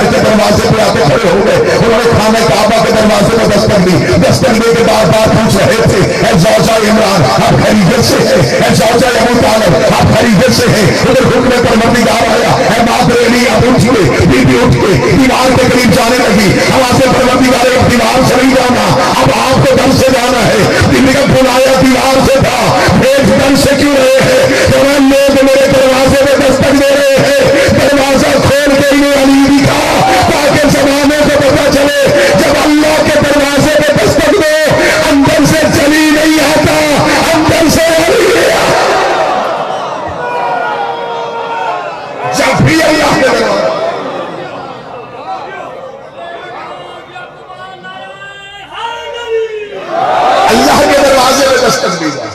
گھر کے دروازے پہ آتے کھڑے ہو گئے، انہوں نے خانہ کعبہ کے دروازے پہ دستک دی، دستک دے کے بار بار پوچھ رہے تھے اے زوجہ عمران آپ خیریت سے ہیں، اے زوجہ ابو طالب آپ خیریت سے ہیں؟ ادھر حکم پروردگار آیا، اے ماں بریلی آپ اٹھیے، بی بی اٹھ کے دیوار کے قریب جانے لگی، آواز پروردگار ایک دیوار سے نہیں جانا، اب آپ کو در سے جانا ہے، بیوی کا بلایا دیوار سے تھا، ایک در سے کیوں رہے ہیں؟ لوگ میرے دروازے میں دستک دے رہے ہیں، دروازہ کھول کے انہیں علی دکھا تاکہ زمانے کو پتا چلے جب اللہ کے دروازے میں دستک دو اندر سے چلی نہیں آتا، اندر سے علی آتا۔ جب بھی اللہ کے دروازے اللہ کے دروازے میں دستک دی جائے،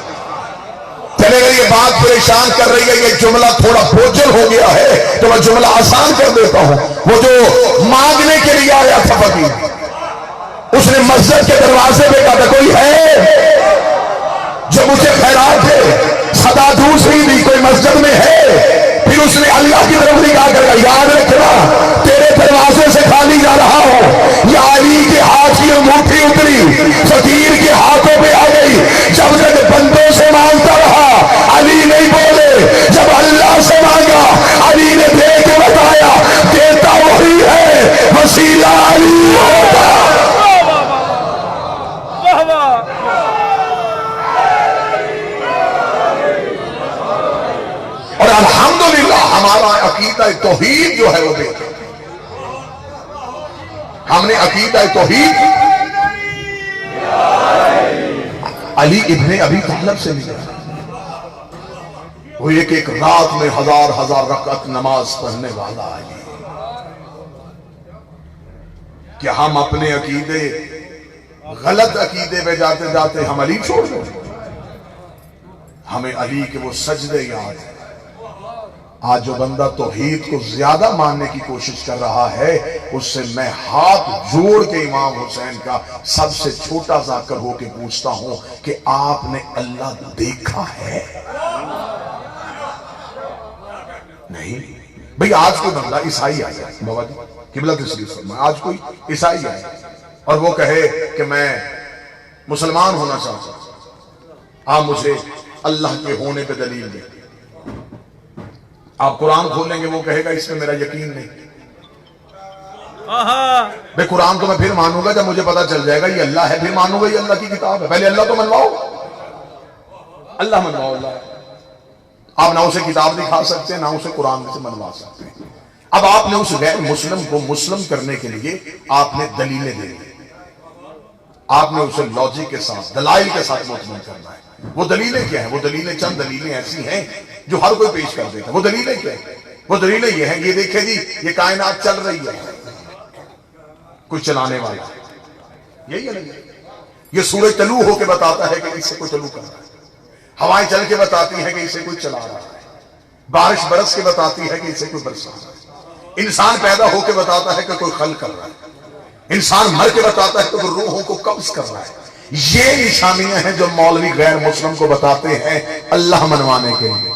چلے گا یہ بات پریشان کر رہی ہے، یہ جملہ تھوڑا بوجھل ہو گیا ہے تو میں جملہ آسان کر دیتا ہوں۔ وہ جو مانگنے کے لیے آیا تھا فقیر، اس نے مسجد کے دروازے پہ کہا تھا کوئی ہے جو مجھے خیرات دے، صدا دوسری دی کوئی مسجد میں ہے؟ پھر اس نے اللہ کی طرف نگاہ کر کے یاد رکھنا تیرے دروازے سے خالی جا رہا ہوں، یا علی کے ہاتھ کی انگوٹھی اتری فقیر کے ہاتھوں پہ آ گئی، جب تک بندوں سے مانگتا رہا علی نہیں بولے، جب اللہ سے مانگا علی نے دے کے بتایا دیتا وہی ہے، وسیلہ علی ہوتا۔ اور الحمدللہ ہمارا عقیدہ توحید جو ہے وہ دیکھیں، ہم نے عقیدہ توحید علی ابن ابی طالب سے لیا، وہ ایک رات میں ہزار ہزار رکعت نماز پڑھنے والا علی۔ کیا ہم اپنے عقیدے غلط عقیدے میں جاتے جاتے ہم علی چھوڑ دیں؟ ہمیں علی کے وہ سجدے یاد ہیں۔ آج جو بندہ توحید کو زیادہ ماننے کی کوشش کر رہا ہے اس سے میں ہاتھ جوڑ کے امام حسین کا سب سے چھوٹا سا کر ہو کے پوچھتا ہوں کہ آپ نے اللہ دیکھا ہے؟ نہیں بھئی، آج کوئی بندہ عیسائی آیا بابا جی قبلہ تشریف فرمائے، آج کوئی عیسائی آیا اور وہ کہے کہ میں مسلمان ہونا چاہتا ہوں، آپ مجھے اللہ کے ہونے پہ دلیل دیں۔ آپ قرآن کھولیں گے وہ کہے گا اس میں میرا یقین نہیں، بے قرآن تو میں پھر مانوں گا جب مجھے پتا چل جائے گا یہ اللہ ہے، پھر مانوں گا یہ اللہ کی کتاب ہے، پہلے اللہ تو منواؤ، اللہ منواؤ۔ اللہ آپ نہ اسے کتاب دکھا سکتے ہیں نہ اسے قرآن سے منوا سکتے ہیں۔ اب آپ نے اس غیر مسلم کو مسلم کرنے کے لیے آپ نے دلیلیں دے دی، آپ نے اسے لاجک کے ساتھ دلائل کے ساتھ مطمئن کرنا ہے۔ وہ دلیلیں کیا ہیں؟ وہ دلیلیں چند دلیلیں ایسی ہیں جو ہر کوئی پیش کر دیتا ہے۔ وہ دلیلیں کیا ہیں؟ وہ دلیلیں یہ ہیں، یہ دیکھیں جی یہ کائنات چل رہی ہے، کوئی چلانے والا یہی ہے نا، یہ سورج طلوع ہو کے بتاتا ہے کہ اس سے کوئی طلوع کر رہا ہے، ہوائیں چل کے بتاتی ہیں کہ اسے کوئی چلا رہا ہے، بارش برس کے بتاتی ہے کہ اسے کوئی برسا رہا ہے، انسان پیدا ہو کے بتاتا ہے کہ کوئی خلق کر رہا ہے، انسان مر کے بتاتا ہے کہ کوئی روحوں کو قبض کر رہا ہے۔ یہ نشانیاں ہیں جو مولوی غیر مسلم کو بتاتے ہیں اللہ منوانے کے لیے،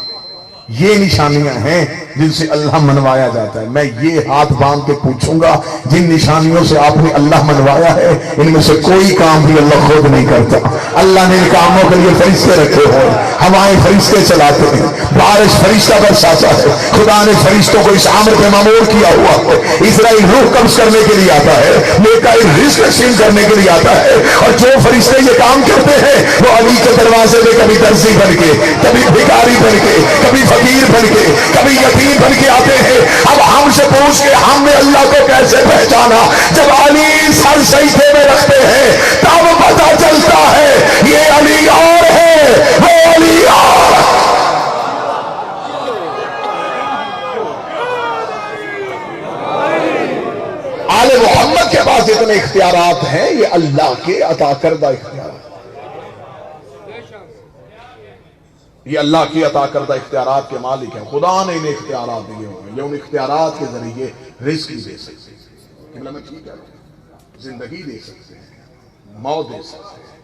یہ نشانیاں ہیں جن سے اللہ منوایا جاتا ہے۔ میں یہ ہاتھ باندھ کے پوچھوں گا جن نشانیوں سے آپ نے اللہ منوایا ہے ان میں سے کوئی کام بھی اللہ خود نہیں کرتا۔ اللہ نے ان کاموں کے لیے فرشتے رکھے ہیں، ہوائیں فرشتے چلاتے ہیں، بارش فرشتہ برساتا ہے، خدا نے فرشتوں کو اس عامر پہ معمور کیا ہوا ہے، اسرائیل روح قبض کرنے کے لیے آتا ہے، میکائیل رزق تقسیم کرنے کے لیے آتا ہے، اور جو فرشتے یہ کام کرتے ہیں وہ علی کے دروازے میں کبھی درزی بن کے، کبھی بھکاری بن کے، کبھی فقیر بن کے، کبھی یتیم بن کے آتے ہیں۔ اب ہم سے پوچھ کے ہم نے اللہ کو کیسے پہچانا؟ جب علی سر سجدے میں رکھتے ہیں تب پتا چلتا ہے یہ علی اور ہے، وہ علی اور ہے۔ آل محمد کے پاس اتنے اختیارات ہیں، یہ اللہ کے عطا کردہ اختیارات، یہ اللہ کی عطا کردہ اختیارات کے مالک ہیں۔ خدا نے انہیں اختیارات دیے ہوئے، یہ ان اختیارات کے ذریعے رزق دے سکتے ہیں، میں ٹھیک ہے، زندگی دے سکتے ہیں، موت دے سکتے ہیں،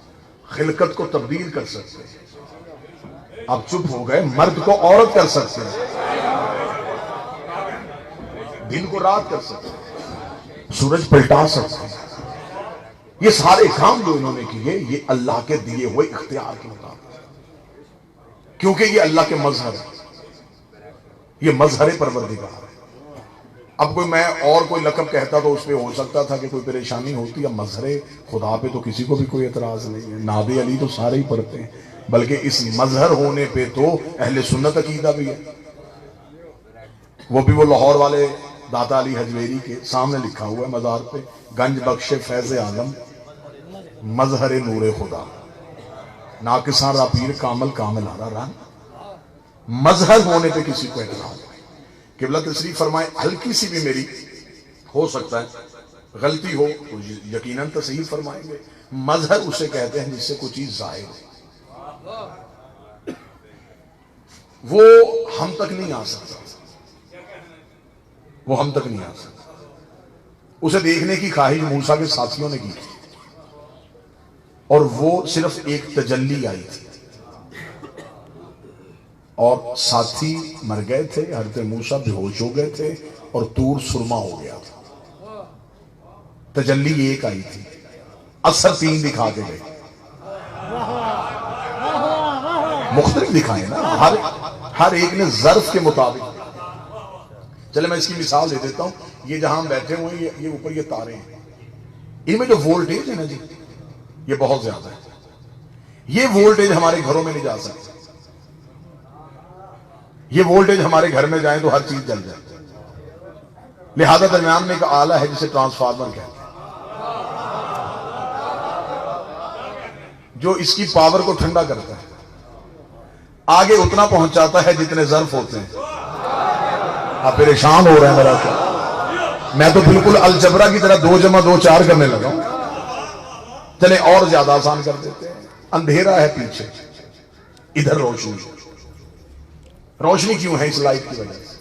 خلقت کو تبدیل کر سکتے ہیں۔ اب چپ ہو گئے، مرد کو عورت کر سکتے ہیں، دن کو رات کر سکتے ہیں، سورج پلٹا سکتے ہیں. یہ سارے کام جو انہوں نے کیے یہ اللہ کے دیے ہوئے اختیار کے مطابق، کیونکہ یہ اللہ کے مظہر ہے، یہ مظہر پروردگار ہے. اب کوئی میں اور کوئی لقب کہتا تو اس پہ ہو سکتا تھا کہ کوئی پریشانی ہوتی، اب مظہر خدا پہ تو کسی کو بھی کوئی اعتراض نہیں ہے. ناد علی تو سارے ہی پڑھتے ہیں، بلکہ اس مظہر ہونے پہ تو اہل سنت عقیدہ بھی ہے. وہ بھی وہ لاہور والے داتا علی حجویری کے سامنے لکھا ہوا ہے مزار پہ، گنج بخش فیض عالم مظہر نور خدا، ناقصاں را پیر کامل کامل آرا رن. مظہر ہونے پہ کسی کو اعتراض نہیں. قبلہ تشریف فرمائے ہلکی سی بھی میری ہو سکتا ہے غلطی ہو تو یقیناً تصحیح فرمائیں گے. مظہر اسے کہتے ہیں جس سے کوئی چیز ظاہر ہو، وہ ہم تک نہیں آ سکتا، وہ ہم تک نہیں آ سکتا. اسے دیکھنے کی خواہش موسیٰ کے ساتھیوں نے کی تھی، اور وہ صرف ایک تجلی آئی تھی اور ساتھی مر گئے تھے. حضرت موسیٰ بے ہوش ہو گئے تھے اور طور سرما ہو گیا تھا. تجلی ایک آئی تھی، اثر تین دکھا کے گئے. مختلف دکھائے نا، ہر ایک نے ظرف کے مطابق. چلے میں اس کی مثال دے دیتا ہوں. یہ جہاں ہم بیٹھے ہوئے ہیں، یہ اوپر یہ تارے ہیں، ان میں جو وولٹیج ہے نا جی یہ بہت زیادہ ہے. یہ وولٹیج ہمارے گھروں میں نہیں جا سکتی. یہ وولٹیج ہمارے گھر میں جائیں تو ہر چیز جل جائے. لہذا درمیان میں ایک آلہ ہے جسے ٹرانسفارمر کہتے ہیں، جو اس کی پاور کو ٹھنڈا کرتا ہے، آگے اتنا پہنچاتا ہے جتنے ظرف ہوتے ہیں. آپ پریشان ہو رہے ہیں میرا کیا؟ میں تو بالکل الجبرا کی طرح 2 + 2 4 کرنے لگا ہوں. چلے اور زیادہ آسان کر دیتے ہیں. اندھیرا ہے پیچھے، ادھر روشنی. روشنی کیوں ہے؟ اس لائٹ کی وجہ سے.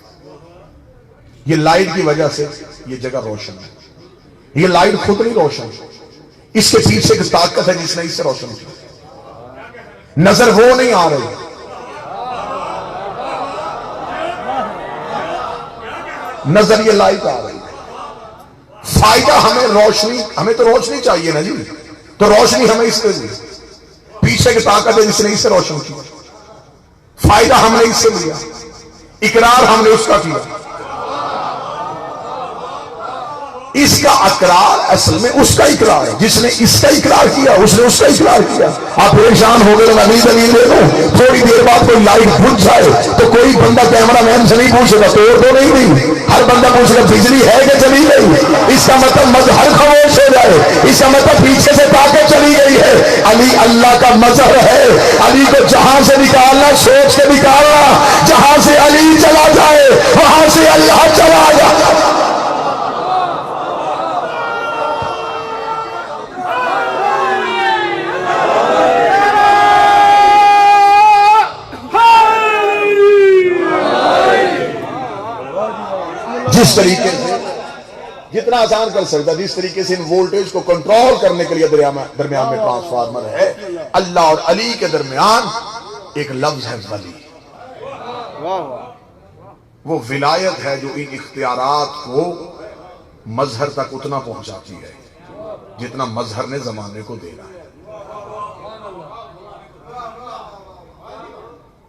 یہ لائٹ کی وجہ سے یہ جگہ روشن ہے. یہ لائٹ خود نہیں روشن، اس کے پیچھے ایک طاقت ہے جس نے اس سے روشن کیا. نظر وہ نہیں آ رہی، نظر یہ لائٹ آ رہی ہے. فائدہ ہمیں روشنی، ہمیں تو روشنی چاہیے نا جی، تو روشنی ہمیں اس کے پیچھے کی طاقت ہے جس نے اس سے روشن کیا. فائدہ ہم نے اس سے لیا، اقرار ہم نے اس کا کیا. اس کا اقرار اصل میں اس کا اقرار ہے. جس نے اس کا اقرار کیا اس نے اس کا اقرار کیا. آپ پریشان ہو گئے، میں نہیں دلیل دے دوں. تھوڑی دیر بعد کوئی لائٹ بجھ جائے تو کوئی بندہ کیمرہ مین سے نہیں پوچھے گا توڑ تو نہیں دی، ہر بندہ پوچھے گا بجلی ہے کہ چلی گئی. اس کا مطلب مظہر خاموش ہو جائے، اس کا مطلب پیچھے سے طاقت چلی گئی ہے. علی اللہ کا مظہر ہے. علی کو جہاں سے نکالنا سوچ کے نکالنا، جہاں سے علی چلا جائے وہاں سے اللہ چلا جائے. جس طریقے سے جتنا آسان کر سکتا، جس طریقے سے ان وولٹیج کو کنٹرول کرنے کے لیے درمیان میں ٹرانسفارمر ہے. اللہ اور علی کے درمیان ایک لفظ ہے ولی. وہ ولایت ہے جو ان اختیارات کو مظہر تک اتنا پہنچاتی ہے جتنا مظہر نے زمانے کو دینا ہے.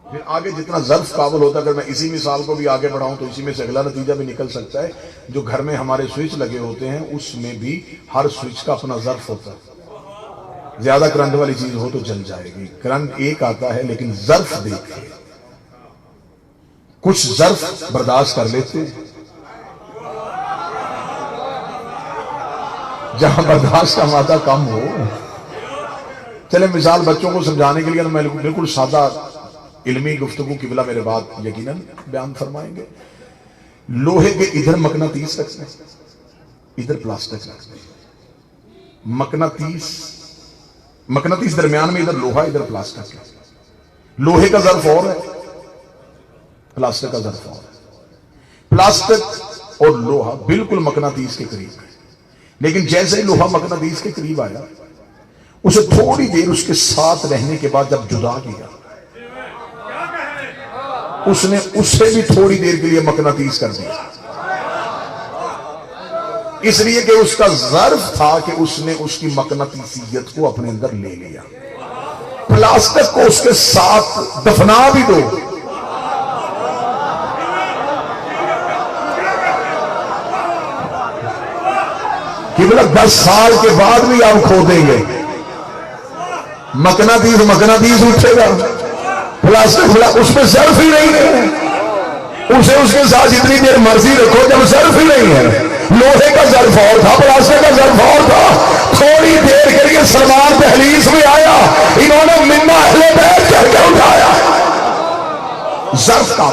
پھر آگے جتنا ظرف قابل ہوتا ہے، اگر میں اسی مثال کو بھی آگے بڑھاؤں تو اسی میں سے اگلا نتیجہ بھی نکل سکتا ہے. جو گھر میں ہمارے سوئچ لگے ہوتے ہیں اس میں بھی ہر سوئچ کا اپنا ظرف ہوتا ہے. زیادہ کرنٹ والی چیز ہو تو جل جائے گی. کرنٹ ایک آتا ہے لیکن ظرف دیکھیں، کچھ ظرف برداشت کر لیتے ہیں، جہاں برداشت کا مادہ کم ہو. چلے مثال بچوں کو سمجھانے کے لیے میں بالکل سادہ علمی گفتگو قبلہ میرے بات یقیناً بیان فرمائیں گے. لوہے کے ادھر مقناطیس رکھتے ہیں، ادھر پلاسٹک رکھتے ہیں. مقناطیس درمیان میں، ادھر لوہا ادھر پلاسٹک ہے. لوہے کا ظرف اور ہے، پلاسٹک کا ظرف اور ہے. پلاسٹک اور لوہا بالکل مقناطیس کے قریب ہے، لیکن جیسے ہی لوہا مقناطیس کے قریب آیا، اسے تھوڑی دیر اس کے ساتھ رہنے کے بعد جب جدا کیا، اس نے اس سے بھی تھوڑی دیر کے لیے مقناطیس کر دیا. اس لیے کہ اس کا ظرف تھا کہ اس نے اس کی مقناطیسیت کو اپنے اندر لے لیا. پلاسٹک کو اس کے ساتھ دفنا بھی دو. کہ بلا 10 سال کے بعد بھی آپ کھو دیں گے. مقناطیس اٹھے گا. پلاسٹک اس میں ظرف ہی نہیں ہے. اسے اس کے ساتھ جتنی دیر مرضی رکھو جب ظرف ہی نہیں ہے. لوہے کا ظرف اور تھا, پلاسٹک کا ظرف اور تھا. تھوڑی دیر کر کے سلمان دہلیز میں آیا, انہوں نے منا اہل بیت کر کے اٹھایا. ظرف کا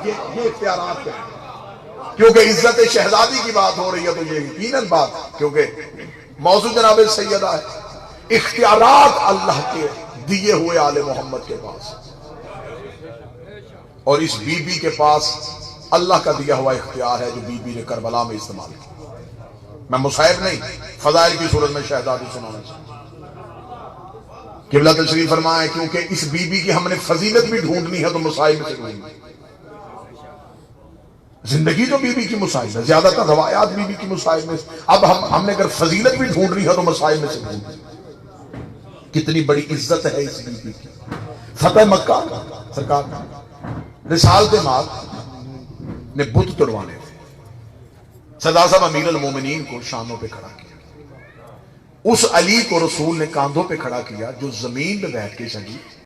یہ اختیارات ہیں. کیونکہ عزت شہزادی کی بات ہو رہی ہے تو یہ یقیناً بات, کیونکہ موضوع جناب سیدہ ہے. اختیارات اللہ کے دیے ہوئے آل محمد کے پاس, اور اس بی بی کے پاس اللہ کا دیا ہوا اختیار ہے جو بی بی نے کربلا میں استعمال کیا. میں مصائب نہیں, فضائل کی صورت میں شہزادی سنانا چاہتا. قبلہ تشریف فرمائے کیونکہ اس بی بی کی ہم نے فضیلت بھی ڈھونڈنی ہے تو مصائب میں سے ڈھونڈنی. زندگی تو بی بی کی مصائب ہے, زیادہ تر روایات بی بی کی مصائب میں. اب ہم نے اگر فضیلت بھی ڈھونڈنی ہے تو مصائب میں سے ڈھونڈنی. کتنی بڑی عزت ہے اس بی بی کی. فتح مکہ سرکار رسالت مال نے بت توڑوانے تھے. سردار صاحب امیر المومنین کو شانوں پہ کھڑا کیا. اس علی کو رسول نے کاندھوں پہ کھڑا کیا جو زمین پہ بیٹھ کے شہید